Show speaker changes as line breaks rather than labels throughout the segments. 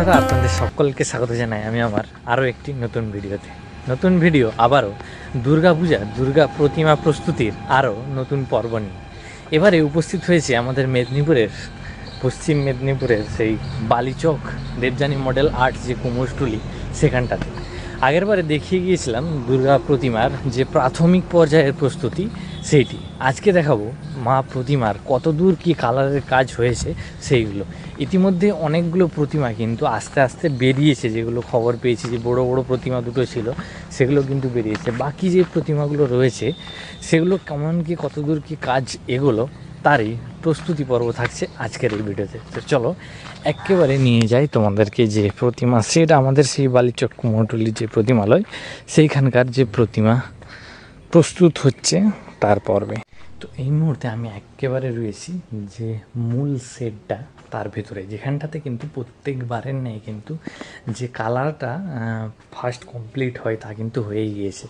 বন্ধুরা, আপনাদের সকলকে স্বাগত জানাই আমি আমার আরও একটি নতুন ভিডিওতে। নতুন ভিডিও আবারও দুর্গা প্রতিমা প্রস্তুতির আরও নতুন পর্ব নিয়ে এবারে উপস্থিত হয়েছে আমাদের পশ্চিম মেদিনীপুরের সেই বালিচক দেবযানী মডেল আর্ট যে কুমোরটুলি সেখানটাতে। আগেরবারে দেখিয়ে গিয়েছিলাম দুর্গা প্রতিমার যে প্রাথমিক পর্যায়ের প্রস্তুতি সেইটি। আজকে দেখাবো মা প্রতিমার কত দূর কী কালারের কাজ হয়েছে সেইগুলো। ইতিমধ্যে অনেকগুলো প্রতিমা কিন্তু আস্তে আস্তে বেরিয়েছে, যেগুলো খবর পেয়েছি যে বড় বড় প্রতিমা দুটো ছিল সেগুলো কিন্তু বেরিয়েছে। বাকি যে প্রতিমাগুলো রয়েছে সেগুলো কেমন কি কত দূর কী কাজ এগুলো তারই প্রস্তুতি পর্ব থাকছে আজকের এই ভিডিওতে। তো চলো একেবারে নিয়ে যাই তোমাদেরকে যে প্রতিমা, সেটা আমাদের সেই বালিচক কুমোরটুলির যে প্রতিমালয় সেইখানকার যে প্রতিমা প্রস্তুত হচ্ছে তার পর্বে। তো এই মুহূর্তে আমি একেবারে রয়েছি যে মূল সেটটা তার ভেতরে, যেখানটাতে কিন্তু প্রত্যেকবারের নেই কিন্তু যে কালারটা ফার্স্ট কমপ্লিট হয় তা কিন্তু হয়েই গিয়েছে।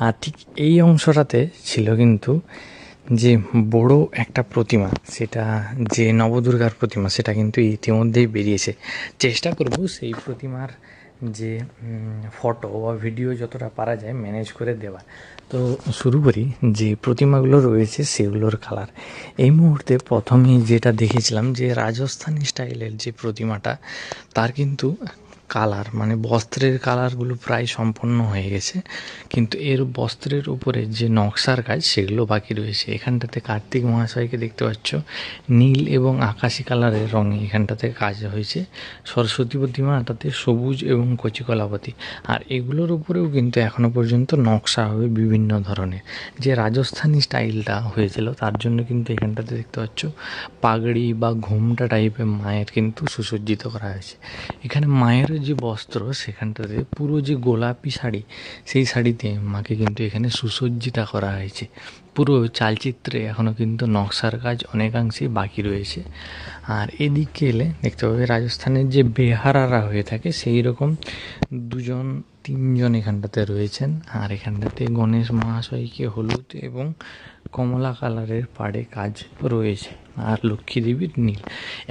আর ঠিক এই অংশটাতে ছিল কিন্তু যে বড় একটা প্রতিমা, সেটা যে নবদুর্গার প্রতিমা, সেটা কিন্তু ইতিমধ্যেই বেরিয়েছে। চেষ্টা করব সেই প্রতিমার যে ফটো বা ভিডিও যতটা পারা যায় ম্যানেজ করে দেওয়ার। তো শুরু করি যে প্রতিমাগুলো রয়েছে সেগুলোর কালার। এই মুহূর্তে প্রথমেই যেটা দেখেছিলাম যে রাজস্থানী স্টাইলের যে প্রতিমাটা, তার কিন্তু কালার মানে বস্ত্রের কালারগুলো প্রায় সম্পন্ন হয়ে গেছে, কিন্তু এর বস্ত্রের উপরে যে নকশার কাজ সেগুলো বাকি রয়েছে। এখানটাতে কার্তিক মহাশয়কে দেখতে পাচ্ছ নীল এবং আকাশি কালারের রঙে এখানটাতে কাজ হয়েছে। সরস্বতী প্রতিমাটাতে সবুজ এবং কচি কলাপতি। আর এগুলোর উপরেও কিন্তু এখনও পর্যন্ত নকশা হবে বিভিন্ন ধরনের। যে রাজস্থানী স্টাইলটা হয়েছিল তার জন্য কিন্তু এখানটাতে দেখতে পাচ্ছ পাগড়ি বা ঘোমটা টাইপের মায়ের কিন্তু সুসজ্জিত করা হয়েছে। এখানে মায়ের যে বস্ত্র সেখানটাতে পুরো যে গোলাপি শাড়ি, সেই শাড়িতে মাকে কিন্তু এখানে সুসজ্জিতা করা হয়েছে। পুরো চালচিত্রে এখনও কিন্তু নকশার কাজ অনেকাংশেই বাকি রয়েছে। আর এদিকে এলে দেখতে পাবে রাজস্থানের যে বেহারারা হয়ে থাকে সেই রকম 2-3জন এখানটাতে রয়েছেন। আর এখানটাতে গণেশ মহাশয়কে হলুদ এবং কমলা কালারের পাড়ে কাজ রয়েছে, আর লক্ষ্মী দেবীর নীল।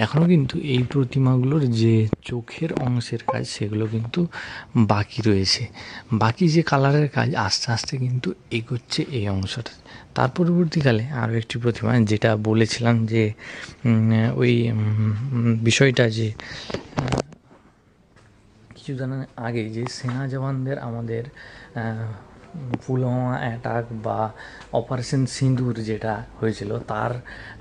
এখনও কিন্তু এই প্রতিমাগুলোর যে চোখের অংশের কাজ সেগুলো কিন্তু বাকি রয়েছে। বাকি যে কালারের কাজ আস্তে আস্তে কিন্তু এগোচ্ছে এই অংশটা। তার পরবর্তীকালে আরও একটি প্রতিমা, যেটা বলেছিলাম যে ওই বিষয়টা যে কিছুদিন আগে যে সেনা জওয়ানদের আমাদের পুলওয়ামা অ্যাটাক বা অপারেশন সিঁদুর যেটা হয়েছিল তার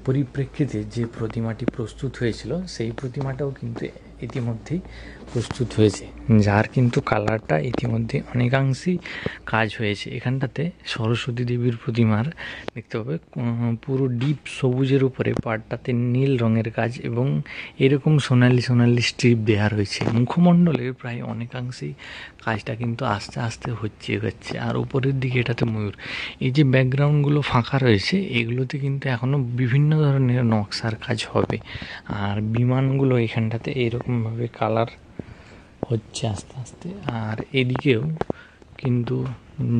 পরিপ্রেক্ষিতে যে প্রতিমাটি প্রস্তুত হয়েছিল সেই প্রতিমাটাও কিন্তু ইতিমধ্যেই প্রস্তুত হয়েছে, যার কিন্তু কালারটা ইতিমধ্যে অনেকাংশেই কাজ হয়েছে। এখানটাতে সরস্বতী দেবীর প্রতিমার দেখতে পাবে পুরো ডিপ সবুজের উপরে পাড়টাতে নীল রঙের কাজ এবং এরকম সোনালি স্ট্রিপ দেওয়া রয়েছে। মুখমণ্ডলের প্রায় অনেকাংশেই কাজটা কিন্তু আস্তে আস্তে হচ্ছে। আর উপরের দিকে এটাতে ময়ূর। এই যে ব্যাকগ্রাউন্ডগুলো ফাঁকা রয়েছে এগুলোতে কিন্তু এখনও বিভিন্ন ধরনের নকশার কাজ হবে। আর বিমানগুলো এখানটাতে এইরকমভাবে কালার হচ্ছে আস্তে আস্তে। আর এদিকেও কিন্তু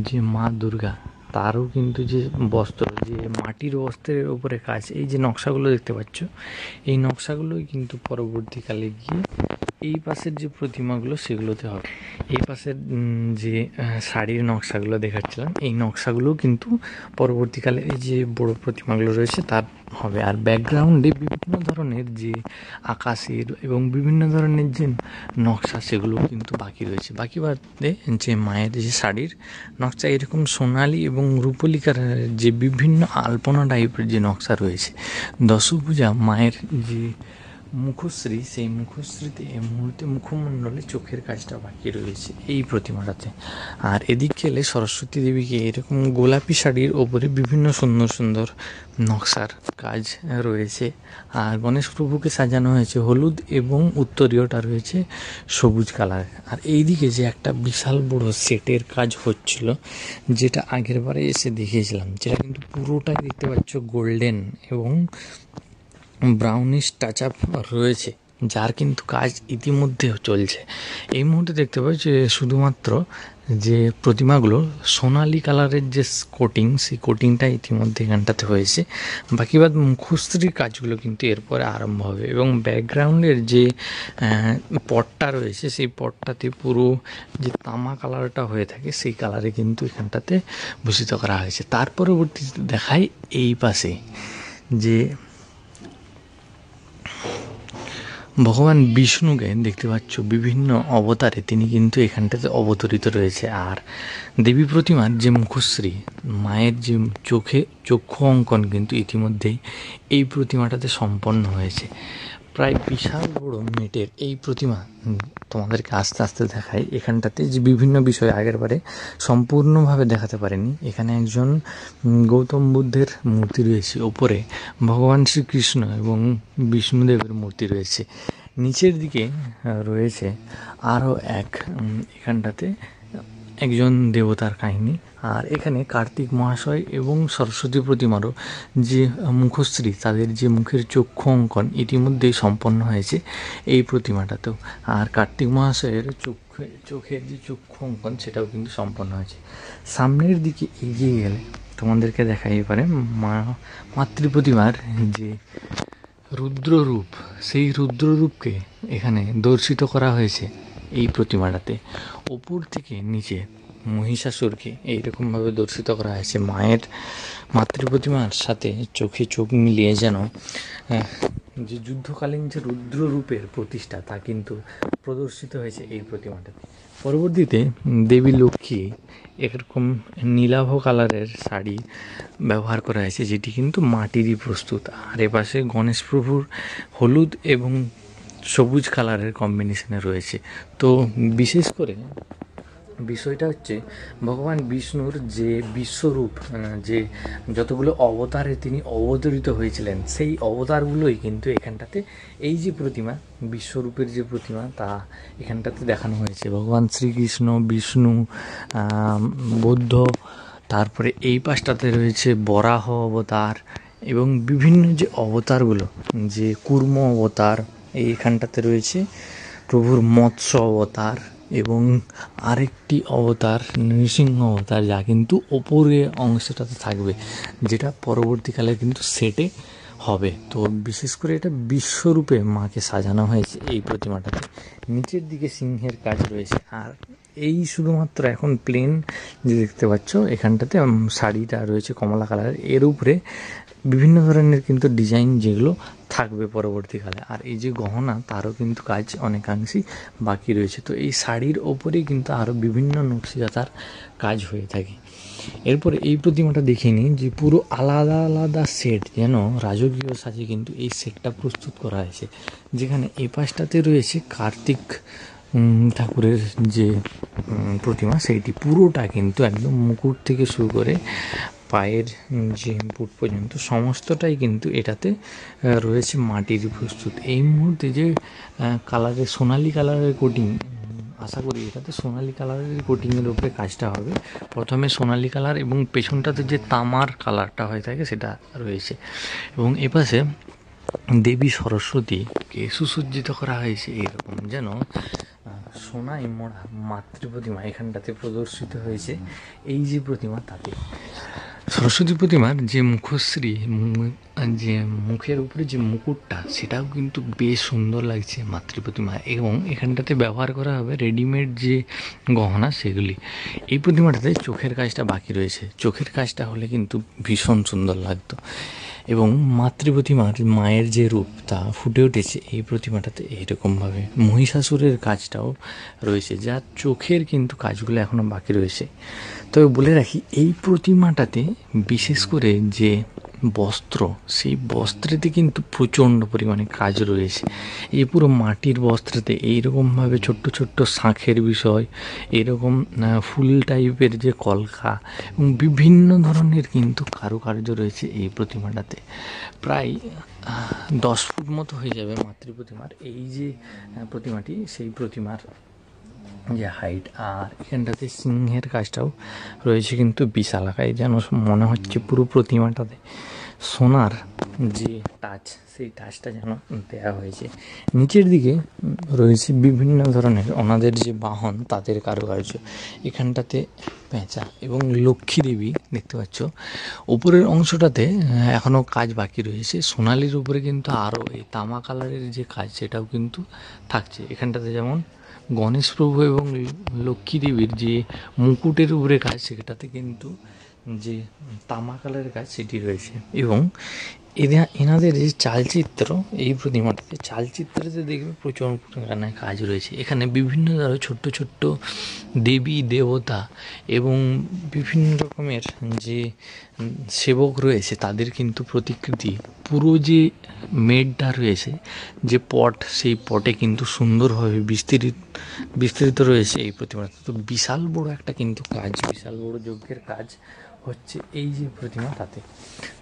যে মা দুর্গা তারও কিন্তু যে বস্ত্র, যে মাটির বস্ত্রের উপরে কাজ, এই যে নকশাগুলো দেখতে পাচ্ছ এই নকশাগুলোই কিন্তু পরবর্তীকালে গিয়ে এই পাশের যে প্রতিমাগুলো সেগুলোতে হবে। এই পাশের যে শাড়ির নকশাগুলো দেখাচ্ছিলাম এই নকশাগুলোও কিন্তু পরবর্তীকালে এই যে বড় প্রতিমাগুলো রয়েছে তার হবে। আর ব্যাকগ্রাউন্ডে বিভিন্ন ধরনের যে আকাশের এবং বিভিন্ন ধরনের যে নকশা সেগুলো কিন্তু বাকি রয়েছে। বাকি বাদে যে মায়ের যে শাড়ির নকশা এরকম সোনালি এবং রূপলিকার যে বিভিন্ন আলপনা টাইপের যে নকশা রয়েছে। দশভূজা মায়ের যে মুখশ্রী, সেই মুখশ্রীতে এই মুহূর্তে মুখমণ্ডলে চোখের কাজটা বাকি রয়েছে এই প্রতিমাটাতে। আর এদিকে এলে সরস্বতী দেবীকে এরকম গোলাপি শাড়ির ওপরে বিভিন্ন সুন্দর সুন্দর নকশার কাজ রয়েছে। আর গণেশ প্রভুকে সাজানো হয়েছে হলুদ এবং উত্তরীয়টা রয়েছে সবুজ কালার। আর এইদিকে যে একটা বিশাল বড় সেটের কাজ হচ্ছিল, যেটা আগের বারে এসে দেখিয়েছিলাম, যেটা কিন্তু পুরোটাই দেখতে পাচ্ছ গোল্ডেন এবং ব্রাউনিশ টাচ আপ রয়েছে যার কিন্তু কাজ ইতিমধ্যে চলছে। এই মুহূর্তে দেখতে পাই যে শুধুমাত্র যে প্রতিমাগুলো সোনালি কালারের যে কোটিং, সেই কোটিংটা ইতিমধ্যে এখানটাতে হয়েছে। বাকিবাদ মুখশ্রীর কাজগুলো কিন্তু এরপরে আরম্ভ হবে এবং ব্যাকগ্রাউন্ডের যে পটটা রয়েছে সেই পটটাতে পুরো যে তামা কালারটা হয়ে থাকে সেই কালারে কিন্তু এখানটাতে ভূষিত করা হয়েছে। তার পরবর্তীতে দেখায় এই পাশে যে ভগবান বিষ্ণুকে দেখতে পাচ্ছ বিভিন্ন অবতারে তিনি কিন্তু এখানটাতে অবতরিত রয়েছে। আর দেবী প্রতিমার যে মুখশ্রী, মায়ের যে চক্ষু অঙ্কন কিন্তু ইতিমধ্যেই এই প্রতিমাটাতে সম্পন্ন হয়েছে। প্রায় বিশাল বড় মেটের এই প্রতিমা তোমাদেরকে আস্তে আস্তে দেখায়। এখানটাতে যে বিভিন্ন বিষয় আগের বারে সম্পূর্ণভাবে দেখাতে পারেনি। এখানে একজন গৌতম বুদ্ধের মূর্তি রয়েছে, ওপরে ভগবান শ্রীকৃষ্ণ এবং বিষ্ণুদেবের মূর্তি রয়েছে। নিচের দিকে রয়েছে আরও এখানটাতে একজন দেবতার কাহিনী। আর এখানে কার্তিক মহাশয় এবং সরস্বতী প্রতিমারও যে মুখশ্রী, তাদের যে মুখের চক্ষু অঙ্কন ইতিমধ্যেই সম্পন্ন হয়েছে এই প্রতিমাটাতেও। আর কার্তিক মহাশয়ের চোখের যে চক্ষু অঙ্কন সেটাও কিন্তু সম্পন্ন হয়েছে। সামনের দিকে এগিয়ে গেলে তোমাদেরকে দেখাই পারে মাতৃ প্রতিমার যে রুদ্ররূপ, সেই রুদ্ররূপকে এখানে দর্শিত করা হয়েছে এই প্রতিমাটাতে। ওপর থেকে নিচে মহিষাসুরকে এইরকমভাবে দর্শিত করা হয়েছে। মায়ের মাতৃ প্রতিমার সাথে চোখে চোখ মিলিয়ে যেন যে যুদ্ধকালীন যে রুদ্ররূপের প্রতিষ্ঠা তা কিন্তু প্রদর্শিত হয়েছে এই প্রতিমাটাতে। পরবর্তীতে দেবী লক্ষ্মী এরকম নীলাভ কালারের শাড়ি ব্যবহার করা হয়েছে, যেটি কিন্তু মাটিরই প্রস্তুত। আর এপাশে গণেশ প্রভুর হলুদ এবং সবুজ কালারের কম্বিনেশনে রয়েছে। তো বিশেষ করে বিষয়টা হচ্ছে ভগবান বিষ্ণুর যে বিশ্বরূপ, যে যতগুলো অবতারে তিনি অবতরিত হয়েছিলেন সেই অবতারগুলোই কিন্তু এখানটাতে এই যে প্রতিমা, বিশ্বরূপের যে প্রতিমা তা এখানটাতে দেখানো হয়েছে। ভগবান শ্রীকৃষ্ণ, বিষ্ণু, বুদ্ধ, তারপরে এই পাশটাতে রয়েছে বরাহ অবতার এবং বিভিন্ন যে অবতারগুলো, যে কুর্ম অবতার, এইখানটাতে রয়েছে প্রভুর মৎস্য অবতার এবং আরেকটি অবতার নৃসিংহ অবতার, যা কিন্তু ওপরে অংশটাতে থাকবে, যেটা পরবর্তীকালে কিন্তু সেটে হবে। তো বিশেষ করে এটা বিশ্বরূপে মাকে সাজানো হয়েছে এই প্রতিমাটাতে। নিচের দিকে সিংহের কাজ রয়েছে। আর এই শুধুমাত্র এখন প্লেন যে দেখতে পাচ্ছ এখানটাতে শাড়িটা রয়েছে কমলা কালারের, এর উপরে বিভিন্ন ধরনের কিন্তু ডিজাইন যেগুলো থাকবে পরবর্তীকালে। আর এই যে গহনা, তারও কিন্তু কাজ অনেকাংশেই বাকি রয়েছে। তো এই শাড়ির ওপরেই কিন্তু আরও বিভিন্ন নকশিকাতার কাজ হয়ে থাকে। এরপরে এই প্রতিমাটা দেখে নিই যে পুরো আলাদা আলাদা সেট, যেন রাজকীয় সাজে কিন্তু এই সেটটা প্রস্তুত করা হয়েছে। যেখানে এই পাশটাতে রয়েছে কার্তিক ঠাকুরের যে প্রতিমা, সেইটি পুরোটা কিন্তু একদম মুকুট থেকে শুরু করে পায়ের যে বুট পর্যন্ত সমস্তটাই কিন্তু এটাতে রয়েছে মাটির প্রস্তুত। এই মুহূর্তে যে কালারের সোনালি কালারের কোটিং, আশা করি এটাতে সোনালি কালারের কোটিংয়ের উপরে কাজটা হবে। প্রথমে সোনালি কালার এবং পেছনটাতে যে তামার কালারটা হয়ে থাকে সেটা রয়েছে। এবং এপাশে দেবী সরস্বতীকে সুসজ্জিত করা হয়েছে এইরকম, যেন সোনায় মোড়া মাতৃ প্রতিমা এখানটাতে প্রদর্শিত হয়েছে। এই যে প্রতিমা, তাতে সরস্বতী প্রতিমার যে মুখশ্রী, যে মুখের উপরে যে মুকুটটা, সেটাও কিন্তু বেশ সুন্দর লাগছে মাতৃ প্রতিমা। এবং এখানটাতে ব্যবহার করা হবে রেডিমেড যে গহনা সেগুলি। এই প্রতিমাটাতে চোখের কাজটা বাকি রয়েছে, চোখের কাজটা হলে কিন্তু ভীষণ সুন্দর লাগতো। এবং মাতৃ প্রতিমার মায়ের যে রূপ তা ফুটে উঠেছে এই প্রতিমাটাতে এইরকমভাবে। মহিষাসুরের কাজটাও রয়েছে, যার চোখের কিন্তু কাজগুলো এখনও বাকি রয়েছে। তবে বলে রাখি, এই প্রতিমাটাতে বিশেষ করে যে বস্ত্র, সেই বস্ত্রেতে কিন্তু প্রচণ্ড পরিমাণে কাজ রয়েছে। এই পুরো মাটির বস্ত্রেতে এইরকমভাবে ছোট্ট ছোট্ট শাঁখের বিষয়, এরকম ফুল টাইপের যে কলকা এবং বিভিন্ন ধরনের কিন্তু কারুকার্য রয়েছে এই প্রতিমাটাতে। প্রায় 10 ফুট মতো হয়ে যাবে মাতৃ প্রতিমার এই যে প্রতিমাটি, সেই প্রতিমার যে হাইট। আর এখানটাতে সিংহের কাজটাও রয়েছে কিন্তু বিশাল আকারে, যেন মনে হচ্ছে পুরো প্রতিমাটাতে সোনার যে টাচ, সেই টাচটা যেন দেওয়া হয়েছে। নিচের দিকে রয়েছে বিভিন্ন ধরনের ওনাদের যে বাহন তাদের কারুকার্য। এখানটাতে পেঁচা এবং লক্ষ্মী দেবী দেখতে পাচ্ছ। উপরের অংশটাতে এখনও কাজ বাকি রয়েছে। সোনালির উপরে কিন্তু আরও এই তামা কালারের যে কাজ সেটাও কিন্তু থাকছে। এখানটাতে যেমন গণেশ প্রভু এবং লক্ষ্মী দেবীর যে মুকুটের উপরে কাজ, সেটাতে কিন্তু যে তামা কালারের কাজ সেটি রয়েছে। এবং এনাদের যে চালচিত্র, এই প্রতিমাটিতে চালচিত্রতে দেখবে প্রচুর পরিমাণে কাজ রয়েছে। এখানে বিভিন্ন ধরনের ছোট্ট ছোট্ট দেবী দেবতা এবং বিভিন্ন রকমের যে সেবক রয়েছে তাদের কিন্তু প্রতিকৃতি, পুরো যে মেডটা রয়েছে যে পট, সেই পটে কিন্তু সুন্দরভাবে বিস্তৃত রয়েছে এই প্রতিমাটা। তো বিশাল বড় একটা কিন্তু কাজ, বিশাল বড় যজ্ঞের কাজ হচ্ছে এই যে প্রতিমাটাতে।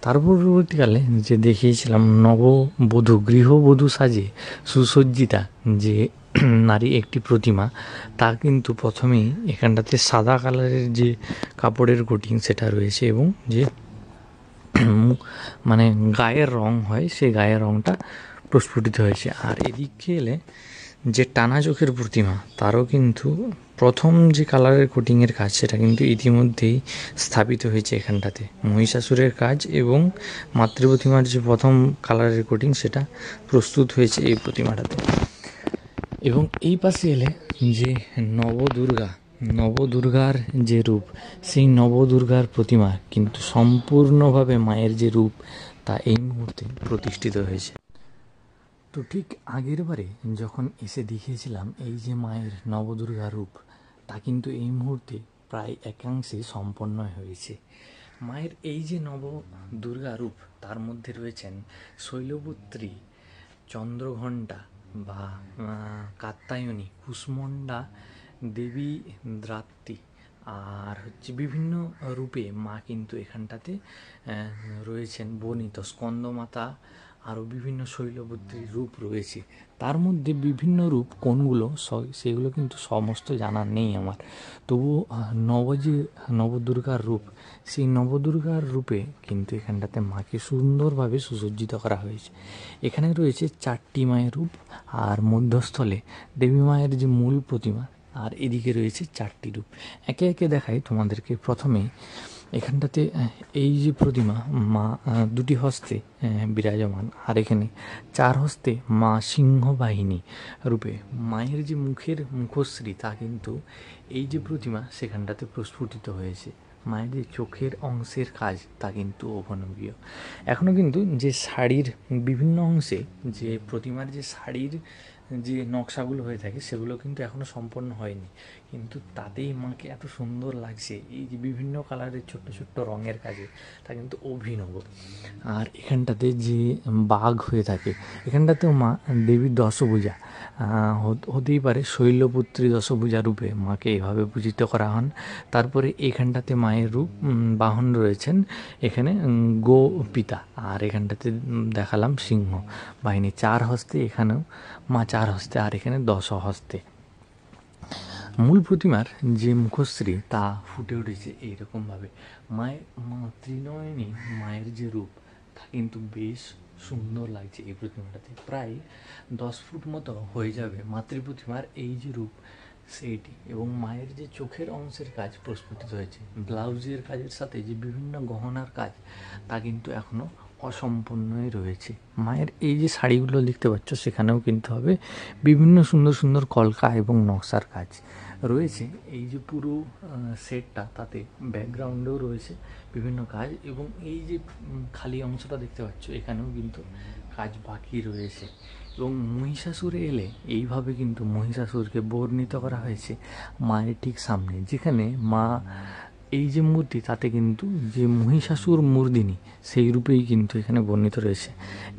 তার পরবর্তীকালে যে দেখিয়েছিলাম নববধূ, গৃহবধূ সাজে সুসজ্জিতা যে নারী একটি প্রতিমা, তা কিন্তু প্রথমেই এখানটাতে সাদা কালারের যে কাপড়ের কোটিং সেটা রয়েছে এবং যে মানে গায়ের রং হয় সেই গায়ের রংটা প্রস্ফুটিত হয়েছে। আর এদিকে এলে যে টানা চোখের প্রতিমা, তারও কিন্তু প্রথম যে কালারের কোটিংয়ের কাজ সেটা কিন্তু ইতিমধ্যেই স্থাপিত হয়েছে এখানটাতে। মহিষাসুরের কাজ এবং মাতৃ প্রতিমার যে প্রথম কালারের কোটিং সেটা প্রস্তুত হয়েছে এই প্রতিমাটাতে। এবং এই পাশে এলে যে নবদুর্গার যে রূপ, সেই নবদুর্গার প্রতিমা কিন্তু সম্পূর্ণভাবে মায়ের যে রূপ তা এই মুহূর্তে প্রতিষ্ঠিত হয়েছে। তো ঠিক আগের বারে যখন এসে দেখিয়েছিলাম এই যে মায়ের নবদুর্গা রূপ, তা কিন্তু এই মুহূর্তে প্রায় একাংশে সম্পন্ন হয়েছে। মায়ের এই যে নবদুর্গা রূপ, তার মধ্যে রয়েছেন শৈলপুত্রী, চন্দ্রঘণ্টা বা কাত্যায়নী, কুষ্মণ্ডা দেবী, দ্রাত্রী, আর হচ্ছে বিভিন্ন রূপে মা কিন্তু এখানটাতে রয়েছেন বর্ণিত। স্কন্দমাতা, আরও বিভিন্ন শৈলপুত্রীর রূপ রয়েছে। তার মধ্যে বিভিন্ন রূপ কোনগুলো সেগুলো কিন্তু সমস্ত জানা নেই আমার। তবুও নবদুর্গার রূপ, সেই নবদুর্গার রূপে কিন্তু এখানটাতে মাকে সুন্দরভাবে সুসজ্জিত করা হয়েছে। এখানে রয়েছে 4টি মায়ের রূপ, আর মধ্যস্থলে দেবী মায়ের যে মূল প্রতিমা, আর এদিকে রয়েছে 4টি রূপ। একে একে দেখাই তোমাদেরকে। প্রথমে এখানটাতে এই যে প্রতিমা, মা 2টি হস্তে বিরাজমান, আর এখানে 4 হস্তে মা সিংহবাহিনী রূপে। মায়ের যে মুখশ্রী, তা কিন্তু এই যে প্রতিমা সেখানটাতে প্রস্ফুটিত হয়েছে। মায়ের যে চোখের অংশের কাজ তা কিন্তু অভাবনীয়। এখনও কিন্তু যে শাড়ির বিভিন্ন অংশে, যে প্রতিমার যে শাড়ির যে নকশাগুলো হয়ে থাকে সেগুলো কিন্তু এখনও সম্পন্ন হয়নি, কিন্তু তাতেই মাকে এত সুন্দর লাগছে। এই যে বিভিন্ন কালারের ছোট্ট ছোট্ট রঙের কাজে, তা কিন্তু অভিনব। আর এখানটাতে যে বাঘ হয়ে থাকে, এখানটাতেও মা দেবীর দশভুজা হতেই পারে, শৈলপুত্রী দশভুজা রূপে মাকে এভাবে পূজিত করা হন। তারপরে এখানটাতে মায়ের রূপ বাহন রয়েছেন এখানে গোপিতা, আর এখানটাতে দেখালাম সিংহ বাহিনী 4 হস্তে। এখানেও মা 4 হস্তে, আর এখানে 10 হস্তে। মূল প্রতিমার যে মুখশ্রী তা ফুটে উঠেছে এইরকমভাবে। মা ত্রিনয়নী মায়ের যে রূপ, তা কিন্তু বেশ সুন্দর লাগছে এই প্রতিমাটাতে। প্রায় 10 ফুট মতো হয়ে যাবে মাতৃ প্রতিমার এই যে রূপ সেইটি। এবং মায়ের যে চোখের অংশের কাজ প্রস্ফুটিত হয়েছে, ব্লাউজের কাজের সাথে যে বিভিন্ন গহনার কাজ, তা কিন্তু এখনও অসম্পূর্ণই রয়েছে। মায়ের এই যে শাড়িগুলো দেখতে পাচ্ছ, সেখানেও কিন্তু হবে বিভিন্ন সুন্দর সুন্দর কলকা এবং নকশার কাজ রয়েছে। এই যে পুরো সেটটা, তাতে ব্যাকগ্রাউন্ডেও রয়েছে বিভিন্ন কাজ, এবং এই যে খালি অংশটা দেখতে পাচ্ছ, এখানেও কিন্তু কাজ বাকি রয়েছে। এবং মহিষাসুরে এলে এইভাবে কিন্তু মহিষাসুরকে বর্ণিত করা হয়েছে মায়ের ঠিক সামনে, যেখানে মা এই যে মূর্তি, তাতে কিন্তু যে মহিষাসুর মূর্দিনী সেই রূপেই কিন্তু এখানে বর্ণিত রয়েছে।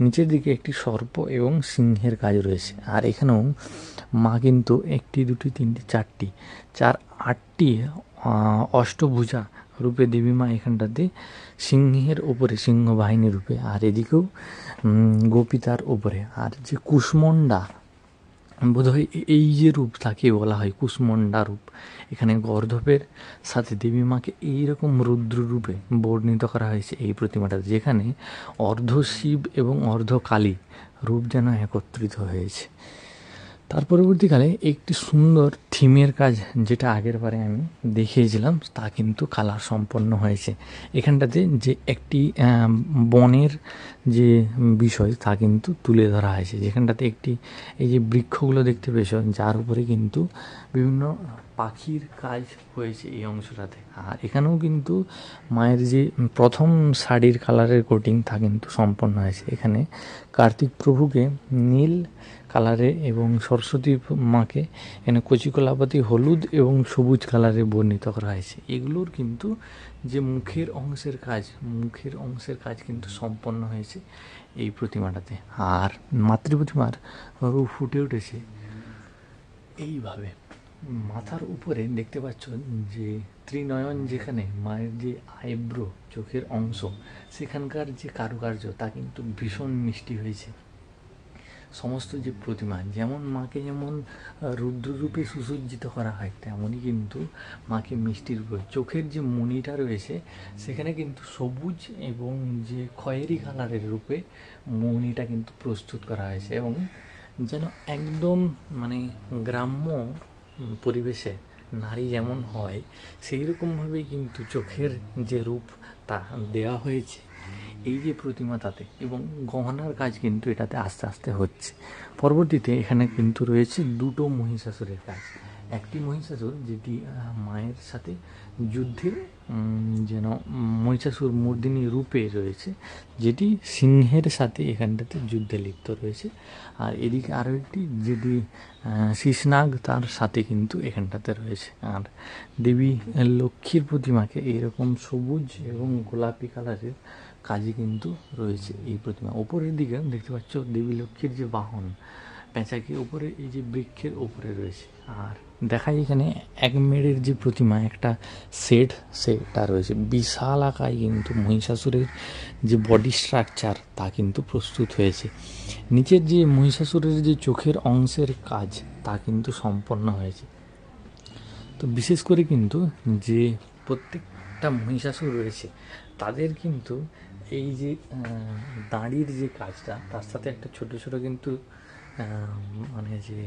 নিচের দিকে একটি সর্প এবং সিংহের কাজ রয়েছে। আর এখানেও মা কিন্তু 1টি 2টি 3টি 4টি 8টি অষ্টভুজা রূপে দেবী মা এখানটাতে সিংহের ওপরে, সিংহ বাহিনী রূপে, আর এদিকেও গোপিতার ওপরে। আর যে কুষ্মণ্ডা বোধহয় এই যে রূপ তাকে বলা হয় কুষ্মণ্ডা রূপ। এখানে গর্ধপের সাথে দেবী মাকে এইরকম রুদ্র রূপে বর্ণিত করা হয়েছে এই প্রতিমাটা, যেখানে অর্ধ শিব এবং অর্ধ কালী রূপ যেন একত্রিত হয়েছে। তার পরবর্তীকালে একটি সুন্দর থিমের কাজ, যেটা আগের বারে আমি দেখিয়েছিলাম, তা কিন্তু কালার সম্পন্ন হয়েছে। এখানটাতে যে একটি বনের যে বিষয় তা কিন্তু তুলে ধরা হয়েছে, যেখানটাতে একটি এই যে বৃক্ষগুলো দেখতে পেয়েছ, যার উপরে কিন্তু বিভিন্ন পাখির কাজ হয়েছে এই অংশটাতে। আর এখানেও কিন্তু মায়ের যে প্রথম শাড়ির কালারের কোটিং তা কিন্তু সম্পন্ন হয়েছে। এখানে কার্তিক প্রভুকে নীল কালারে এবং সরস্বতী মাকে এখানে কচিকলাপাতি হলুদ এবং সবুজ কালারে বর্ণিত করা হয়েছে। এগুলোর কিন্তু যে মুখের অংশের কাজ কিন্তু সম্পন্ন হয়েছে এই প্রতিমাটাতে। আর মাতৃ প্রতিমার রূপ ফুটে উঠেছে এইভাবে। মাথার উপরে দেখতে পাচ্ছ যে ত্রিনয়ন, যেখানে মায়ের যে আইব্রো চোখের অংশ, সেখানকার যে কারুকার্য তা কিন্তু ভীষণ মিষ্টি হয়েছে। সমস্ত যে প্রতিমা, যেমন মাকে যেমন রুদ্ররূপে সুসজ্জিত করা হয়, তেমনই কিন্তু মাকে মিষ্টি রূপে, চোখের যে মণিটা রয়েছে সেখানে কিন্তু সবুজ এবং যে খয়েরি কালারের রূপে মণিটা কিন্তু প্রস্তুত করা হয়েছে, এবং যেন একদম মানে গ্রাম্য পরিবেশে নারী যেমন হয় সেই রকমভাবেই কিন্তু চোখের যে রূপ তা দেওয়া হয়েছে এই যে প্রতিমা তাতে। এবং গহনার কাজ কিন্তু এটাতে আস্তে আস্তে হচ্ছে। পরবর্তীতে এখানে কিন্তু রয়েছে দুটো মহিষাসুরের কাজ। একটি মহিষাসুর যেটি মায়ের সাথে যুদ্ধে যেন মহিষাসুর মর্দিনী রূপে রয়েছে, যেটি সিংহের সাথে এখানটাতে যুদ্ধে লিপ্ত রয়েছে। আর এদিকে আরও একটি যেটি শীষনাগ তার সাথে কিন্তু এখানটাতে রয়েছে। আর দেবী লক্ষ্মীর প্রতিমাকে এইরকম সবুজ এবং গোলাপি কালারের কাজে কিন্তু রয়েছে এই প্রতিমা। ওপরের দিকে দেখতে পাচ্ছ দেবী লক্ষ্মীর যে বাহন পেঁচাকে উপরে এই যে বৃক্ষের ওপরে রয়েছে। আর দেখায় এখানে এক মেড়ের যে প্রতিমা, একটা সেটটা রয়েছে বিশাল আকায়, কিন্তু মহিষাসুরের যে বডি স্ট্রাকচার তা কিন্তু প্রস্তুত হয়েছে। নিচের যে মহিষাসুরের যে চোখের অংশের কাজ তা কিন্তু সম্পন্ন হয়েছে। তো বিশেষ করে কিন্তু যে প্রত্যেকটা মহিষাসুর রয়েছে তাদের কিন্তু এই যে দাঁড়ির যে কাজটা, তার সাথে একটা ছোট ছোট কিন্তু মানে যে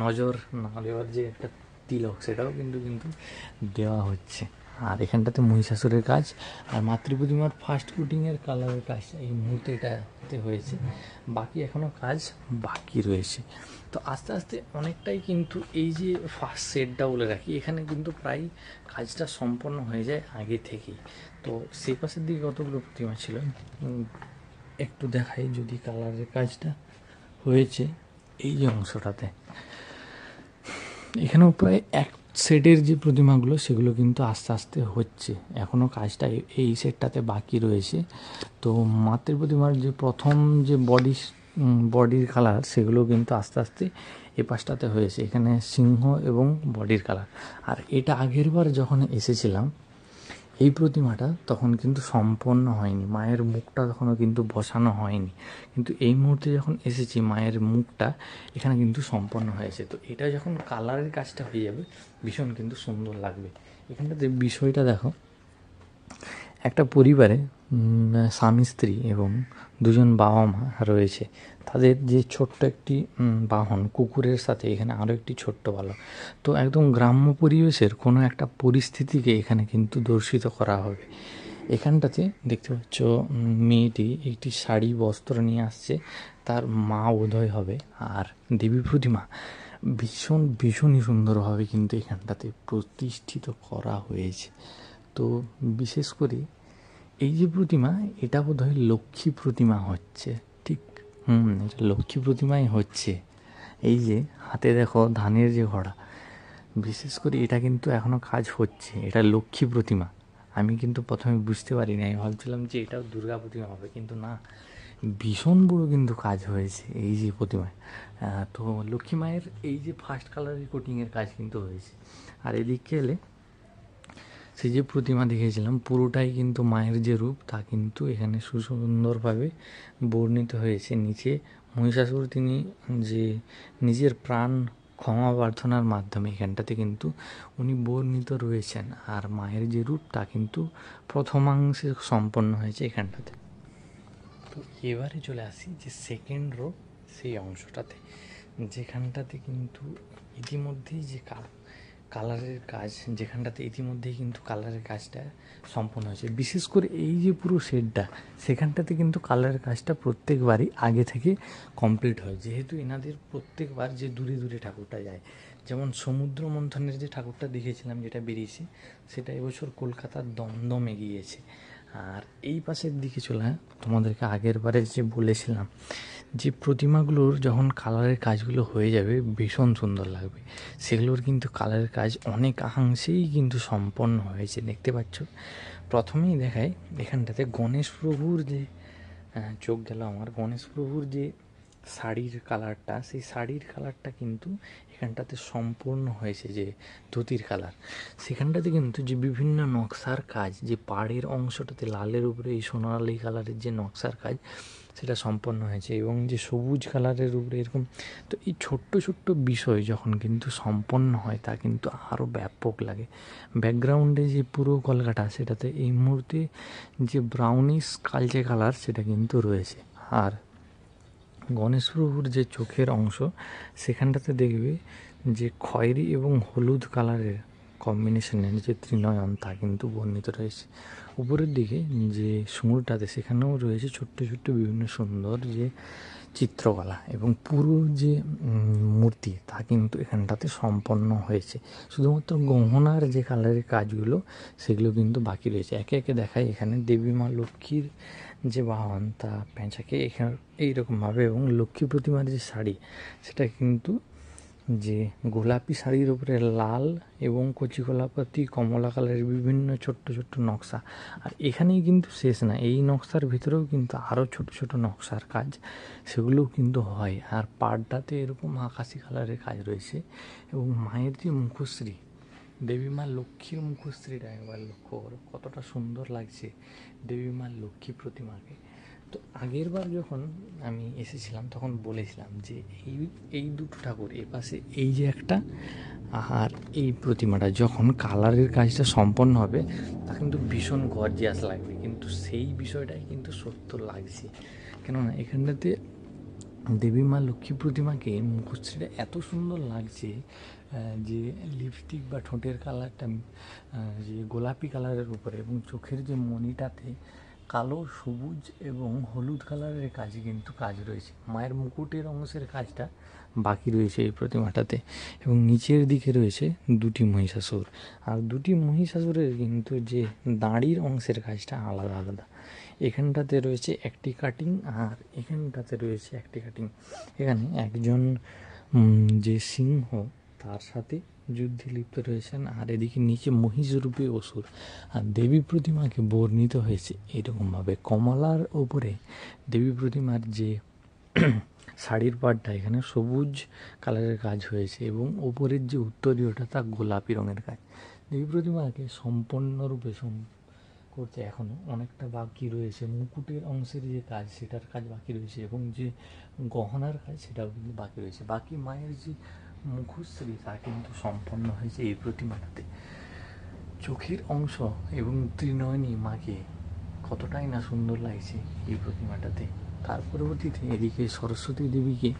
নজর না দেওয়ার যে একটা তিলক, সেটাও কিন্তু দেওয়া হচ্ছে। আর এখানটাতে মহিষাসুরের কাজ আর মাতৃ প্রতিমার ফার্স্ট কুটিংয়ের কালারের কাজ এই মুহূর্তে এটাতে হয়েছে। বাকি এখনও কাজ বাকি রয়েছে। তো আস্তে আস্তে অনেকটাই কিন্তু এই যে ফার্স্ট সেটটা বলে রাখি, এখানে কিন্তু প্রায় কাজটা সম্পন্ন হয়ে যায় আগে থেকেই। তো সেই পাশের দিকে কতগুলো প্রতিমা ছিল একটু দেখাই, যদি কালারের কাজটা হয়েছে এই যে অংশটাতে, এখানেও প্রায় এক সেটের যে প্রতিমাগুলো সেগুলো কিন্তু আস্তে আস্তে হচ্ছে। এখনও কাজটা এই সেটটাতে বাকি রয়েছে। তো মাতৃ প্রতিমার যে প্রথম যে বডির কালার সেগুলো কিন্তু আস্তে আস্তে এ পাশটাতে হয়েছে, এখানে সিংহ এবং বডির কালার। আর এটা আগের বার যখন এসেছিলাম এই প্রতিমাটা তখন কিন্তু সম্পন্ন হয়নি, মায়ের মুখটা তখনও কিন্তু বসানো হয়নি, কিন্তু এই মুহূর্তে যখন এসেছি মায়ের মুখটা এখানে কিন্তু সম্পন্ন হয়েছে। তো এটা যখন কালারের কাজটা হয়ে যাবে ভীষণ কিন্তু সুন্দর লাগবে। এখানটাতে বিষয়টা দেখো, একটা পরিবারে স্বামী স্ত্রী এবং দুজন বাবা মা রয়েছে, তাদের যে ছোট্ট একটি বাহন কুকুরের সাথে এখানে আরও একটি ছোট্ট বালক। তো একদম গ্রাম্য পরিবেশের কোনো একটা পরিস্থিতিকে এখানে কিন্তু দর্শিত করা হবে। এখানটাতে দেখতে পাচ্ছ মেয়েটি একটি শাড়ি বস্ত্র নিয়ে আসছে, তার মা বোধহয় হবে। আর দেবী প্রতিমা ভীষণই সুন্দরভাবে কিন্তু এখানটাতে প্রতিষ্ঠিত করা হয়েছে। তো বিশেষ করে এই যে প্রতিমা, এটা বোধহয় লক্ষ্মী প্রতিমা হচ্ছে, ঠিক এটা লক্ষ্মী প্রতিমাই হচ্ছে। এই যে হাতে দেখো ধানের যে ঘোড়া, বিশেষ করে এটা কিন্তু এখনও কাজ হচ্ছে, এটা লক্ষ্মী প্রতিমা। আমি কিন্তু প্রথমে বুঝতে পারিনি, আমি ভাবছিলাম যে এটাও দুর্গা প্রতিমা হবে, কিন্তু না, ভীষণ বড় কিন্তু কাজ হয়েছে এই যে প্রতিমায়। তো লক্ষ্মী মায়ের এই যে ফার্স্ট কালারের কোটিংয়ের কাজ কিন্তু হয়েছে। আর এদিকে এলে সেই যে প্রতিমা দেখিয়েছিলাম পুরোটাই কিন্তু মায়ের যে রূপ তা কিন্তু এখানে সুন্দরভাবে বর্ণিত হয়েছে। নিচে মহিষাসুর তিনি যে নিজের প্রাণ ক্ষমা প্রার্থনার মাধ্যমে এখানটাতে কিন্তু উনি বর্ণিত রয়েছেন, আর মায়ের যে রূপ তা কিন্তু প্রথমাংশে সম্পন্ন হয়েছে এখানটাতে। তো এবারে চলে আসি যে সেকেন্ড রো সেই অংশটাতে, যেখানটাতে কিন্তু ইতিমধ্যেই যে কালারের কাজ, যেখানটাতে ইতিমধ্যেই কিন্তু কালারের কাজটা সম্পন্ন হয়েছে। বিশেষ করে এই যে পুরো শেডটা, সেখানটাতে কিন্তু কালারের কাজটা প্রত্যেকবারই আগে থেকে কমপ্লিট হয়, যেহেতু এনাদের প্রত্যেকবার যে দূরে দূরে ঠাকুরটা যায়। যেমন সমুদ্র মন্থনের যে ঠাকুরটা দেখেছিলাম যেটা বেরিয়েছে, সেটা এবছর কলকাতার দমদমে গিয়েছে। আর এই পাশের দিকে চলে তোমাদেরকে আগের বারে যে বলেছিলাম যে প্রতিমাগুলোর যখন কালারের কাজগুলো হয়ে যাবে ভীষণ সুন্দর লাগবে, সেগুলোর কিন্তু কালারের কাজ অনেকাংশেই কিন্তু সম্পন্ন হয়েছে। দেখতে পাচ্ছ, প্রথমেই দেখায় এখানটাতে গণেশ প্রভুর যে চোখ গেল আমার, গণেশ প্রভুর যে শাড়ির কালারটা, সেই শাড়ির কালারটা কিন্তু এখানটাতে সম্পূর্ণ হয়েছে। যে ধুতির কালার, সেখানটাতে কিন্তু যে বিভিন্ন নকশার কাজ, যে পাড়ের অংশটাতে লালের উপরে এই সোনালি কালারের যে নকশার কাজ, সেটা সম্পন্ন হয়েছে। এবং যে সবুজ কালারের উপরে এরকম, তো এই ছোট্ট ছোট্ট বিষয় যখন কিন্তু সম্পন্ন হয় তা কিন্তু আরও ব্যাপক লাগে। ব্যাকগ্রাউন্ডে যে পুরো কলকাতা, সেটাতে এই মুহূর্তে যে ব্রাউনিশ কালচে কালার সেটা কিন্তু রয়েছে। আর গণেশ প্রভুর যে চোখের অংশ, সেখানটাতে দেখবে যে খয়েরি এবং হলুদ কালারের কম্বিনেশনের যে ত্রিনয়ন, তা কিন্তু বর্ণিত রয়েছে। উপরের দিকে যে সুঁড়টাতে, সেখানেও রয়েছে ছোট্ট ছোট্ট বিভিন্ন সুন্দর যে চিত্রকলা, এবং পুরো যে মূর্তি তা কিন্তু এখানটাতে সম্পন্ন হয়েছে। শুধুমাত্র গহনার যে কালারের কাজগুলো, সেগুলো কিন্তু বাকি রয়েছে। একে একে দেখায় এখানে দেবী মা লক্ষ্মীর যে বাহন, তা পেঁচাকে এখানে এইরকমভাবে, এবং লক্ষ্মী প্রতিমার যে শাড়ি, সেটা কিন্তু যে গোলাপি শাড়ির উপরে লাল এবং কচি গোলাপাতি কমলা কালারের বিভিন্ন ছোট্ট ছোট্ট নকশা। আর এখানেই কিন্তু শেষ না, এই নকশার ভিতরেও কিন্তু আরও ছোট ছোট নকশার কাজ, সেগুলোও কিন্তু হয়। আর পাড়টাতে এরকম আকাশি কালারের কাজ রয়েছে। এবং মায়ের যে মুখশ্রী, দেবী মা লক্ষ্মীর মুখশ্রীটা একবার লক্ষ্য করো, কতটা সুন্দর লাগছে দেবী মা লক্ষ্মী প্রতিমাকে। তো আগের বার যখন আমি এসেছিলাম তখন বলেছিলাম যে এই এই দুটো ঠাকুর, এ পাশে এই যে একটা, আর এই প্রতিমাটা যখন কালারের কাজটা সম্পন্ন হবে, তা কিন্তু ভীষণ গর্জিয়াস লাগবে। কিন্তু সেই বিষয়টাই কিন্তু সত্য লাগছে, কেননা এখানটাতে দেবী মা লক্ষ্মী প্রতিমাকে মুখশ্রীটা এত সুন্দর লাগছে, যে লিপস্টিক বা ঠোঁটের কালারটা যে গোলাপি কালারের উপরে, এবং চোখের যে মণিটাতে কালো, সবুজ এবং হলুদ কালারের কাজে কিন্তু কাজ রয়েছে। মায়ের মুকুটের অংশের কাজটা বাকি রয়েছে এই প্রতিমাটাতে। এবং নিচের দিকে রয়েছে দুটি মহিষাসুর, আর দুটি মহিষাসুরের কিন্তু যে দাঁড়ির অংশের কাজটা আলাদা আলাদা। এখানটাতে রয়েছে একটি কাটিং, আর এখানটাতে রয়েছে একটি কাটিং। এখানে একজন যে সিংহ, তার সাথে যুদ্ধে লিপ্ত রয়েছেন, আর এদিকে নিচে মহিষরূপী অসুর। আর দেবী প্রতিমাকে বর্ণিত হয়েছে এরকমভাবে, কমলার ওপরে দেবী প্রতিমার যে শাড়ির পাড়টা, এখানে সবুজ কালারের কাজ হয়েছে, এবং ওপরের যে উত্তরীয়টা তা গোলাপি রঙের কাজ। দেবী প্রতিমাকে সম্পূর্ণরূপে করতে এখনও অনেকটা বাকি রয়েছে। মুকুটের অংশের যে কাজ, সেটার কাজ বাকি রয়েছে, এবং যে গহনার কাজ, সেটাও কিন্তু বাকি রয়েছে। বাকি মায়ের যে মুখশ্রী, তা কিন্তু সম্পন্ন হয়েছে এই প্রতিমাটাতে। চোখের অংশ এবং ত্রিনয়নী মাকে কতটাই না সুন্দর লাগছে এই প্রতিমাটাতে। তার পরবর্তীতে এদিকে সরস্বতী দেবীকে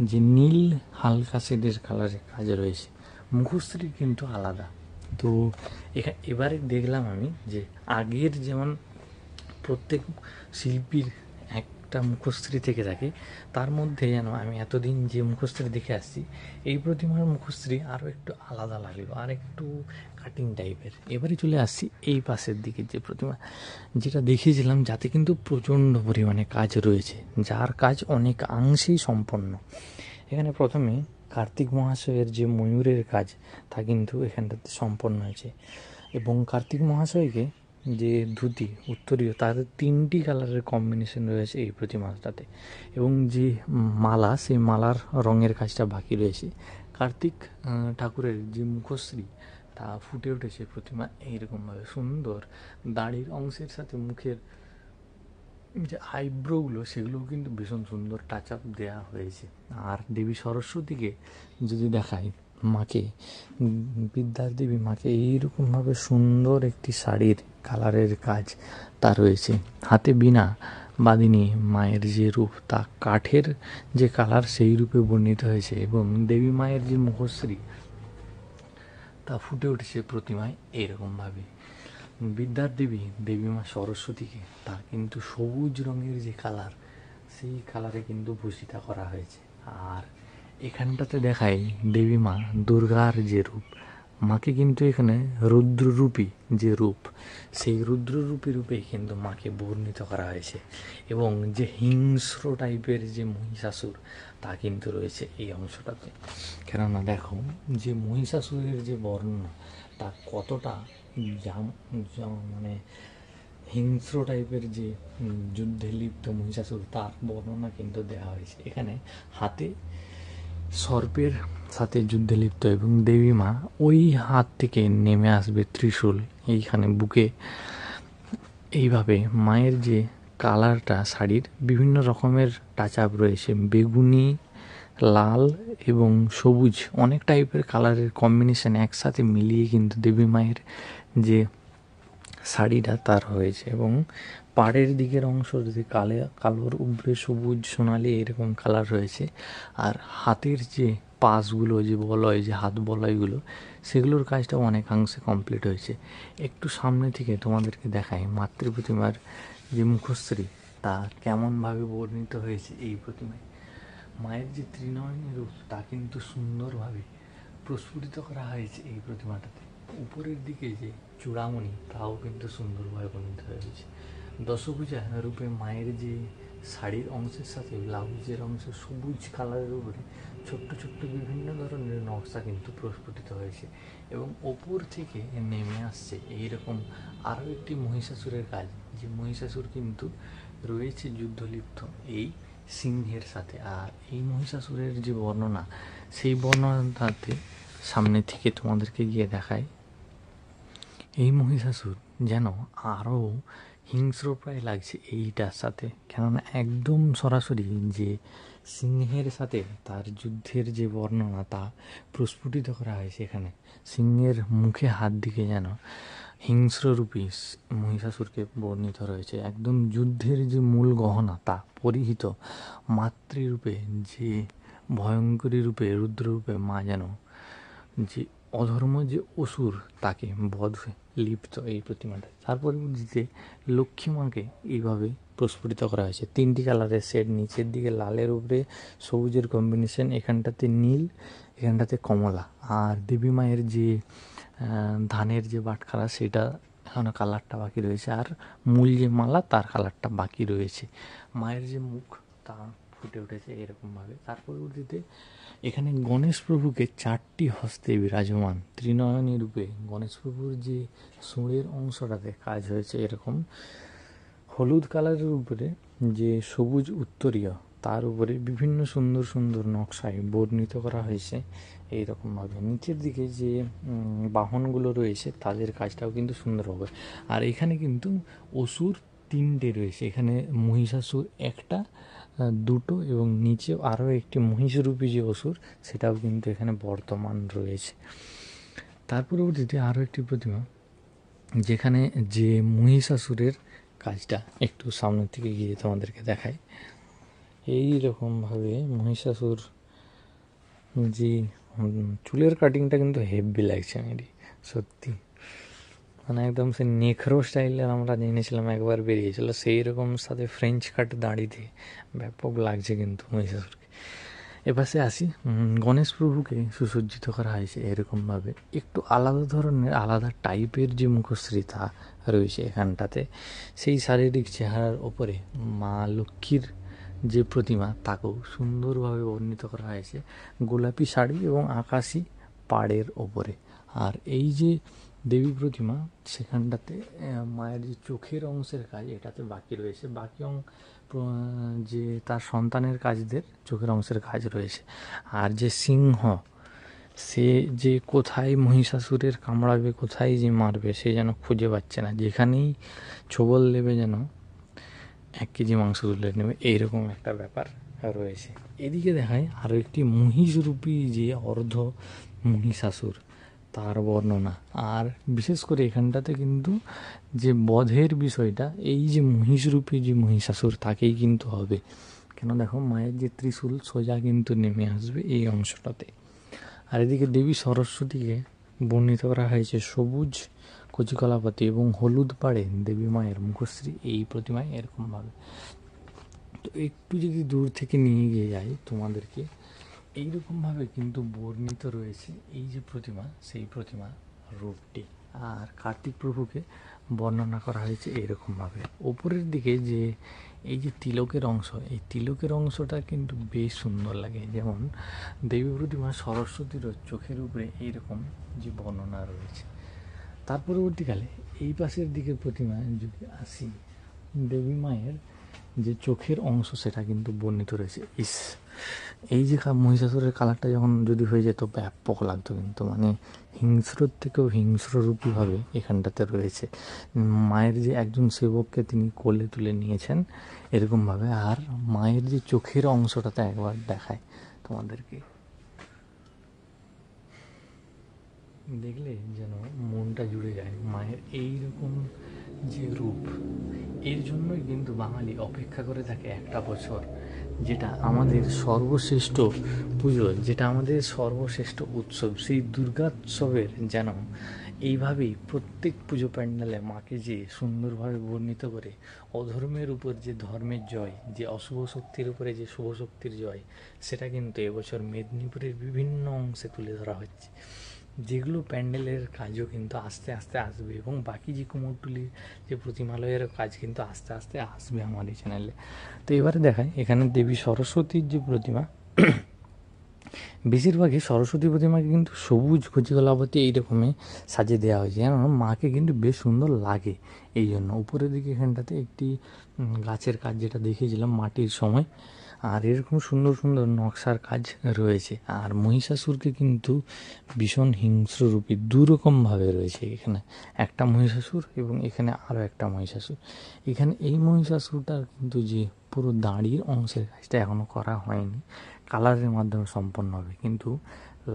যে নীল হালকা শেডের কালারের কাজ রয়েছে, মুখশ্রী কিন্তু আলাদা। তো এবারে দেখলাম আমি যে আগের যেমন প্রত্যেক শিল্পীর একটা মুখশ্রী থেকে থাকে, তার মধ্যে যেন আমি এতদিন যে মুখশ্রী দেখে আসছি, এই প্রতিমার মুখশ্রী আরও একটু আলাদা লাগলো, আর একটু কাটিং টাইপের। এবারে চলে আসছি এই পাশের দিকে যে প্রতিমা, যেটা দেখিয়েছিলাম, যাতে কিন্তু প্রচণ্ড পরিমাণে কাজ রয়েছে, যার কাজ অনেকাংশেই সম্পন্ন। এখানে প্রথমে কার্তিক মহাশয়ের যে ময়ূরের কাজ, তা কিন্তু এখানটাতে সম্পন্ন হয়েছে। এবং কার্তিক মহাশয়কে যে ধুতি উত্তরীয়, তার 3টি কালারের কম্বিনেশন রয়েছে এই প্রতিমাটাতে। এবং যে মালা, সেই মালার রঙের কাজটা বাকি রয়েছে। কার্তিক ঠাকুরের যে মুখশ্রী, তা ফুটে উঠেছে প্রতিমা এইরকমভাবে সুন্দর। দাড়ির অংশের সাথে মুখের যে আইব্রোগুলো সেগুলোও কিন্তু ভীষণ সুন্দর টাচ আপ দেওয়া হয়েছে। আর দেবী সরস্বতীকে যদি দেখাই, মাকে বিদ্যার দেবী মাকে এইরকমভাবে সুন্দর একটি শাড়ির কালারের কাজ তা রয়েছে। হাতে বীণা বাদিনী মায়ের যে রূপ তা কাঠের যে কালার সেই রূপে বর্ণিত হয়েছে, এবং দেবী মায়ের যে মুখশ্রী তা ফুটে উঠেছে প্রতিমায় এইরকমভাবে। বিদ্যার দেবী দেবী মা সরস্বতীকে তা কিন্তু সবুজ রঙের যে কালার সেই কালারে কিন্তু ভূষিতা করা হয়েছে। আর এখানটাতে দেখায় দেবী মা দুর্গার যে রূপ, মাকে কিন্তু এখানে রুদ্ররূপী যে রূপ সেই রুদ্ররূপী রূপেই কিন্তু মাকে বর্ণিত করা হয়েছে। এবং যে হিংস্র টাইপের যে মহিষাসুর তা কিন্তু রয়েছে এই অংশটাতে। কেননা দেখো যে মহিষাসুরের যে বর্ণনা তা কতটা মানে হিংস্র টাইপের যে যুদ্ধে লিপ্ত মহিষাসুর তার বর্ণনা কিন্তু দেওয়া হয়েছে এখানে। হাতে সর্পের সাথে যুদ্ধে লিপ্ত, এবং দেবী মা ওই হাত থেকে নেমে আসবে ত্রিশূল এইখানে বুকে। এইভাবে মায়ের যে কালারটা শাড়ির বিভিন্ন রকমের টাচ আপ রয়েছে, বেগুনি, লাল এবং সবুজ, অনেক টাইপের কালারের কম্বিনেশন একসাথে মিলিয়ে কিন্তু দেবী মায়ের যে শাড়িটা তার হয়েছে। এবং পাড়ের দিকের অংশ যদি কালোর উপরে সবুজ সোনালি এরকম কালার রয়েছে। আর হাতের যে পাশগুলো যে বলয়, যে হাত বলয়গুলো, সেগুলোর কাজটাও অনেকাংশে কমপ্লিট হয়েছে। একটু সামনে থেকে তোমাদেরকে দেখাই মাতৃ প্রতিমার যে মুখশ্রী তা কেমনভাবে বর্ণিত হয়েছে এই প্রতিমায়। মায়ের যে ত্রিনয়নী রূপ তা কিন্তু সুন্দরভাবে প্রস্ফুটিত করা হয়েছে এই প্রতিমাটাতে। উপরের দিকে যে চূড়ামণি তাও কিন্তু সুন্দরভাবে বর্ণিত হয়েছে। দশভুজা রূপে মায়ের যে শাড়ির অংশের সাথে ব্লাউজের অংশ সবুজ কালারের উপরে ছোট্ট ছোট্ট বিভিন্ন ধরনের নকশা কিন্তু প্রস্ফুটিত হয়েছে। এবং ওপর থেকে নেমে আসছে এইরকম আরও একটি মহিষাসুরের কাজ, যে মহিষাসুর কিন্তু রয়েছে যুদ্ধলিপ্ত এই সিংহের সাথে। আর এই মহিষাসুরের যে বর্ণনা সেই বর্ণনাতে সামনে থেকে তোমাদেরকে গিয়ে দেখায়। এই মহিষাসুর যেন আরও হিংস্রপ্রায় লাগছে এইটার সাথে, কেননা একদম সরাসরি যে সিংহের সাথে তার যুদ্ধের যে বর্ণনা তা প্রস্ফুটিত করা হয়েছে এখানে। সিংহের মুখে হাত দিকে যেন হিংস্ররূপী মহিষাসুরকে বর্ণিত রয়েছে। একদম যুদ্ধের যে মূল গহনা তা পরিহিত মাতৃরূপে, যে ভয়ঙ্করী রূপে রুদ্ররূপে মা যেন যে অধর্ম যে অসুর তাকে বধ লিপ্ত এই প্রতিমাটা। তার পরবর্তীতে লক্ষ্মী মাকে এইভাবে প্রস্ফুটিত করা হয়েছে। তিনটি কালারের সেট, নিচের দিকে লালের উপরে সবুজের কম্বিনেশন, এখানটাতে নীল, এখানটাতে কমলা। আর দেবী মায়ের যে ধানের যে বাটখারা সেটা এখনও কালারটা বাকি রয়েছে, আর মূল যে মালা তার কালারটা বাকি রয়েছে। মায়ের যে মুখ তা ফুটে উঠেছে এরকমভাবে। তার পরবর্তীতে এখানে গণেশ প্রভুকে চারটি হস্তে বিরাজমান ত্রিনয়নী রূপে গণেশ প্রভুর যে সুঁড়ের অংশটাতে কাজ হয়েছে এরকম। হলুদ কালারের উপরে যে সবুজ উত্তরীয় তার উপরে বিভিন্ন সুন্দর সুন্দর নকশায় বর্ণিত করা হয়েছে এইরকমভাবে। নিচের দিকে যে বাহনগুলো রয়েছে তাদের কাজটাও কিন্তু সুন্দর হবে। আর এখানে কিন্তু অসুর তিনটে রয়েছে, এখানে মহিষাসুর একটা, দুটো, এবং নিচেও আরও একটি মহিষরূপী যে অসুর সেটাও কিন্তু এখানে বর্তমান রয়েছে। তার পরবর্তীতে আরও একটি প্রতিমা যেখানে যে মহিষাসুরের কাজটা একটু সামনের থেকে গিয়ে তোমাদেরকে দেখায়। এই রকমভাবে মহিষাসুর যে চুলের কাটিংটা কিন্তু হেভি লাগছে মেরি, সত্যি মানে একদম সে নেখরো স্টাইলের আমরা জেনেছিলাম একবার বেরিয়েছিল, সেই রকম সাথে ফ্রেঞ্চ কাট দাড়িতে ব্যাপক লাগছে কিন্তু মহিষাসুরকে। এপাশে আসি, গণেশ প্রভুকে সুসজ্জিত করা হয়েছে এরকমভাবে। একটু আলাদা ধরনের আলাদা টাইপের যে মুখশ্রী তা রয়েছে এখানটাতে। সেই শারীরিক চেহারার ওপরে মা লক্ষ্মীর যে প্রতিমা তাকেও সুন্দরভাবে বর্ণিত করা হয়েছে গোলাপি শাড়ি এবং আকাশি পাড়ের ওপরে। আর এই যে দেবী প্রতিমা সেখানটাতে মায়ের যে চোখের অংশের কাজ এটাতে বাকি রয়েছে, বাকি যে তার সন্তানের কাজদের চোখের অংশের কাজ রয়েছে। আর যে সিংহ সে যে কোথায় মহিষাসুরের কামড়াবে, কোথায় যে মারবে সে যেন খুঁজে পাচ্ছে না, যেখানেই ছোবল দেবে যেন 1 কেজি মাংস তুলে নেবে, এইরকম একটা ব্যাপার রয়েছে। এদিকে দেখায় আরও একটি মহিষরূপী যে অর্ধ মহিষাসুর তার বর্ণনা। আর বিশেষ করে এখানটাতে কিন্তু যে বধের বিষয়টা, এই যে মহিষরূপী যে মহিষাসুর তাকেই কিন্তু হবে। কেন দেখো, মায়ের যে ত্রিশূল সোজা কিন্তু নেমে আসবে এই অংশটাতে। আর এদিকে দেবী সরস্বতীকে বর্ণিত করা হয়েছে সবুজ কচিকলাপাতি এবং হলুদ পাড়ে দেবী মায়ের মুখশ্রী এই প্রতিমায় এরকমভাবে। তো একটু যদি দূর থেকে নিয়ে গিয়ে যাই তোমাদেরকে, এইরকমভাবে কিন্তু বর্ণিত রয়েছে এই যে প্রতিমা, সেই প্রতিমা রূপটি। আর কার্তিক প্রভুকে বর্ণনা করা হয়েছে এরকমভাবে। ওপরের দিকে যে এই যে তিলকের অংশ, এই তিলকের অংশটা কিন্তু বেশ সুন্দর লাগে। যেমন দেবী প্রতিমা সরস্বতীর চোখের উপরে এইরকম যে বর্ণনা রয়েছে। তার পরবর্তীকালে এই পাশের দিকের প্রতিমায় যদি আসি, দেবী মায়ের যে চোখের অংশ সেটা কিন্তু বর্ণিত রয়েছে। এই যে মহিষাসুরের কালারটা যখন যদি হয়ে যেত ব্যাপক লাগতো, কিন্তু মানে হিংস্রর থেকেও হিংস্ররূপীভাবে এখানটাতে রয়েছে। মায়ের যে একজন সেবককে তিনি কোলে তুলে নিয়েছেন এরকমভাবে। আর মায়ের যে চোখের অংশটাতে একবার দেখায় তোমাদেরকে, দেখলে যেন মনটা জুড়ে যায়। মায়ের এইরকম যে রূপ, এর জন্যই কিন্তু বাঙালি অপেক্ষা করে থাকে একটা বছর, যেটা আমাদের সর্বশ্রেষ্ঠ পুজো, যেটা আমাদের সর্বশ্রেষ্ঠ উৎসব, সেই দুর্গোৎসবের যেন এইভাবেই প্রত্যেক পুজো প্যান্ডেলে মাকে যে সুন্দরভাবে বর্ণিত করে অধর্মের উপর যে ধর্মের জয়, যে অশুভ শক্তির উপরে যে শুভ শক্তির জয়, সেটা কিন্তু এবছর মেদিনীপুরের বিভিন্ন অংশে তুলে ধরা হচ্ছে। যেগুলো প্যান্ডেলের কাজও কিন্তু আস্তে আস্তে আসবে, এবং বাকি যে কুমোরটুলির যে প্রতিমালয়ের কাজ কিন্তু আস্তে আস্তে আসবে আমার এই চ্যানেলে। তো এবারে দেখায় এখানে দেবী সরস্বতীর যে প্রতিমা, বেশিরভাগই সরস্বতী প্রতিমাকে কিন্তু সবুজ কচিকলাপতি এইরকমই সাজিয়ে দেওয়া হয়েছে, যেন মাকে কিন্তু বেশ সুন্দর লাগে। এই জন্য উপরের দিকে এখানটাতে একটি গাছের কাজ যেটা দেখিয়েছিলাম মাটির সময়, আর এরকম সুন্দর সুন্দর নকশার কাজ রয়েছে। আর মহিষাসুরকে কিন্তু ভীষণ হিংস্ররূপী দুরকমভাবে রয়েছে। এখানে একটা মহিষাসুর এবং এখানে আরও একটা মহিষাসুর। এখানে এই মহিষাসুরটার কিন্তু যে পুরো দাঁড়ির অংশের কাজটা এখনও করা হয়নি, কালারের মাধ্যমে সম্পন্ন হবে, কিন্তু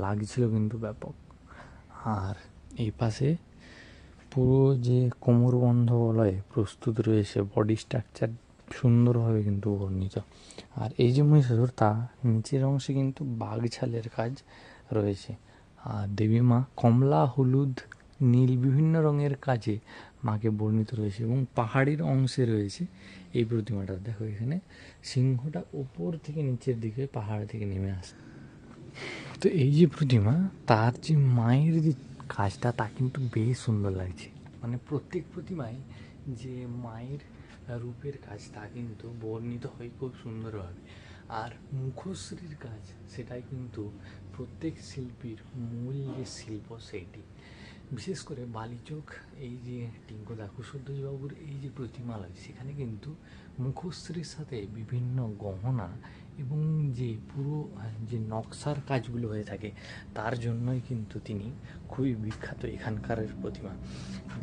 লাগছিল কিন্তু ব্যাপক। আর এই পাশে পুরো যে কোমরবন্ধ বলয়ে প্রস্তুত রয়েছে, বডি স্ট্রাকচার সুন্দরভাবে কিন্তু বর্ণিত। আর এই যে মহিষাসুর, তা নিচের অংশে কিন্তু বাঘছালের কাজ রয়েছে। আর দেবী মা কমলা, হলুদ, নীল বিভিন্ন রঙের কাজে মাকে বর্ণিত রয়েছে। এবং পাহাড়ির অংশে রয়েছে এই প্রতিমাটা। দেখো এখানে সিংহটা উপর থেকে নিচের দিকে পাহাড় থেকে নেমে আসে। তো এই যে প্রতিমা, তার যে মায়ের যে কাজটা তা কিন্তু বেশ সুন্দর লাগছে। মানে প্রত্যেক প্রতিমায় যে মায়ের রূপের কাজ তা কিন্তু বর্ণিত হয় খুব সুন্দরভাবে। আর মুখশ্রীর কাজ, সেটাই কিন্তু প্রত্যেক শিল্পীর মূল যে শিল্প সেইটি। বিশেষ করে বালিচক এই যে টিঙ্কদা কুশধ্বজবাবুর এই যে প্রতিমালয়, সেখানে কিন্তু মুখশ্রীর সাথে বিভিন্ন গহনা এবং যে পুরো যে নকশার কাজগুলো হয়ে থাকে, তার জন্যই কিন্তু তিনি খুবই বিখ্যাত এখানকার প্রতিমা।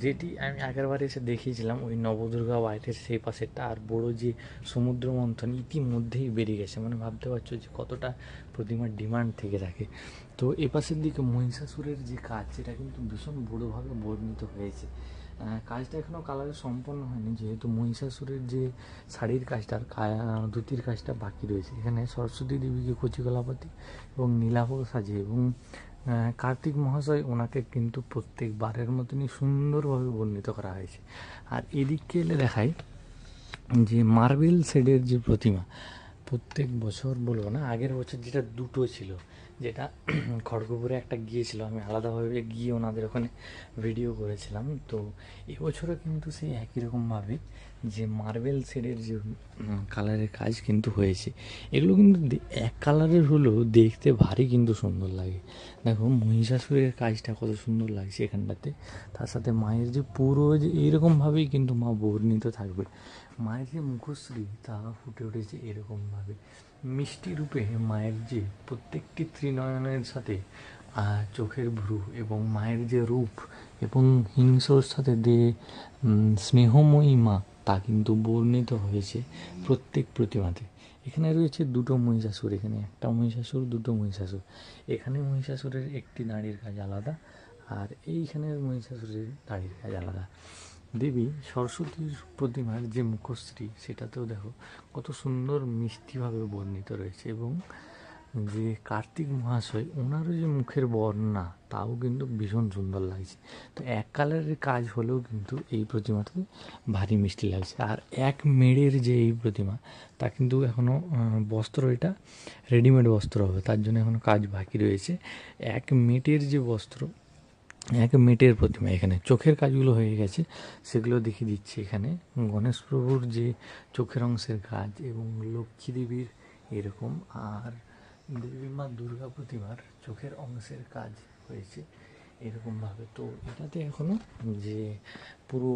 যেটি আমি আগেরবার এসে দেখিয়েছিলাম ওই নবদুর্গা বাইরের সেই পাশেরটা। আর বড় যে সমুদ্র মন্থন ইতিমধ্যেই বেরিয়ে গেছে, মানে ভাবতে পারছো যে কতটা প্রতিমার ডিমান্ড থেকে থাকে। তো এ পাশের দিকে মহিষাসুরের যে কাজ, সেটা কিন্তু ভীষণ বড়োভাবে বর্ণিত হয়েছে। কাজটা এখনও কালারে সম্পন্ন হয়নি, যেহেতু মহিষাসুরের যে শাড়ির কাজটার ধুতির কাজটা বাকি রয়েছে। এখানে সরস্বতী দেবীকে কচিকলাপাতি এবং নীলাভ সাজে, এবং কার্তিক মহাশয় ওনাকে কিন্তু প্রত্যেকবারের মতনই সুন্দরভাবে বর্ণিত করা হয়েছে। আর এদিকে এলে দেখায় যে মার্বেল শেডের যে প্রতিমা, প্রত্যেক বছর বলবো না, আগের বছর যেটা দুটো ছিল, যেটা খড়গপুরে একটা গিয়েছিল, আমি আলাদাভাবে গিয়ে ওনাদের ওখানে ভিডিও করেছিলাম। তো এবছরও কিন্তু সেই একই রকমভাবে যে মার্বেল শেডের যে কালারের কাজ কিন্তু হয়েছে। এগুলো কিন্তু এক কালারের হলেও দেখতে ভারী কিন্তু সুন্দর লাগে। দেখো মহিষাসুরের কাজটা কত সুন্দর লাগছে এখানটাতে। তার সাথে মায়ের যে পুরো যে এইরকমভাবেই কিন্তু মা বর্ণিত থাকবে। মায়ের যে মুখশ্রী তা ফুটে উঠেছে এরকমভাবে মিষ্টি রূপে। মায়ের যে প্রত্যেকটি ত্রিনয়নের সাথে চোখের ভ্রু, এবং মায়ের যে রূপ, এবং হিংস্রর সাথে যে স্নেহময়ী মা, তা কিন্তু বর্ণিত হয়েছে প্রত্যেক প্রতিমাতে। এখানে রয়েছে দুটো মহিষাসুর, এখানে একটা মহিষাসুর, দুটো মহিষাসুর। এখানে মহিষাসুরের একটি দাঁড়ির কাজ আলাদা, আর এইখানের মহিষাসুরের দাঁড়ির কাজ আলাদা। দেবী সরস্বতীর প্রতিমার যে মুখশ্রী, সেটাতেও দেখো কত সুন্দর মিষ্টিভাবে বর্ণিত রয়েছে, এবং যে কার্তিক মহাশয় ওনারও যে মুখের বর্ণনা, তাও কিন্তু ভীষণ সুন্দর লাগছে। তো এক কালারের কাজ হলেও কিন্তু এই প্রতিমাটাতে ভারী মিষ্টি লাগছে। আর এক মেড়ের যে এই প্রতিমা, তা কিন্তু এখনও বস্ত্র, এটা রেডিমেড বস্ত্র হবে, তার জন্য এখনও কাজ বাকি রয়েছে। এক মেটের যে বস্ত্র, এক মেটের প্রতিমা, এখানে চোখের কাজগুলো হয়ে গেছে, সেগুলো দেখিয়ে দিচ্ছি। এখানে গণেশ প্রভুর যে চোখের অংশের কাজ, এবং লক্ষ্মী দেবীর এরকম, আর দেবী মা দুর্গা প্রতিমার চোখের অংশের কাজ হয়েছে এরকমভাবে। তো এটাতে এখনও যে পুরো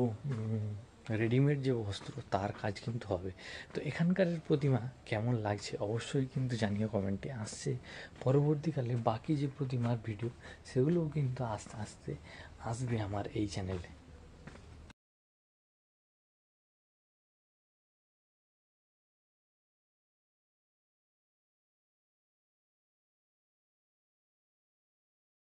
রেডিমেড যে বস্ত্র, তার কাজ কিন্তু হবে। তো এখানকার প্রতিমা কেমন লাগছে অবশ্যই কিন্তু জানিও কমেন্টে। আসছে পরবর্তীকালে বাকি যে প্রতিমার ভিডিও, সেগুলোও কিন্তু আস্তে আস্তে আসবে আমার এই চ্যানেলে।